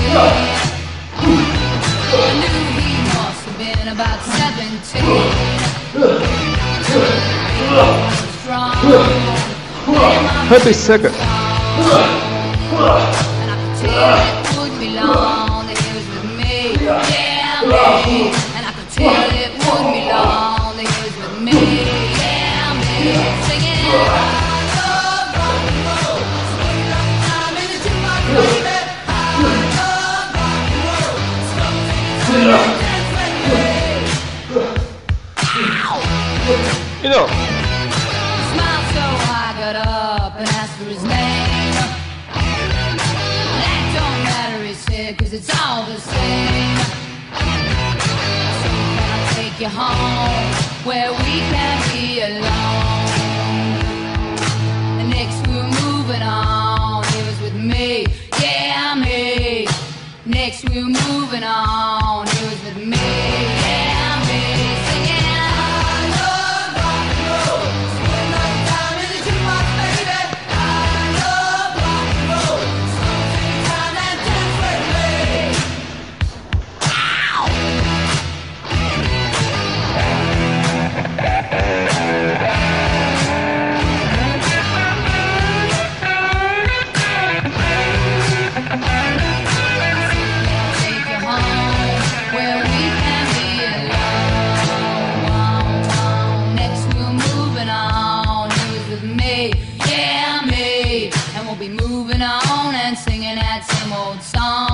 I knew he must have been about 17. Happy second. And I could tell it wouldn't be long that he was with me. Yeah, me. And I could tell it wouldn't be long that he was with me. Yeah, me. Singing. I love rock and roll. Swing up time in the jukebox, baby. I love rock and roll. Swing up dance with me. You know. Smiled so I got up and asked for his name. That don't matter, he said, 'cause it's all the same. So can I take you home where we can be alone? And next we were moving on. He was with me, yeah, me. Next we were moving on. He was with me, yeah, me. Singing. I love rock and roll. Swing up time in the jukebox, baby. I love rock and roll. Swing time and dance with me. Take you home where we can be alone. Next we're moving on. He was with me, yeah, me. And we'll be moving on and singing that same old song.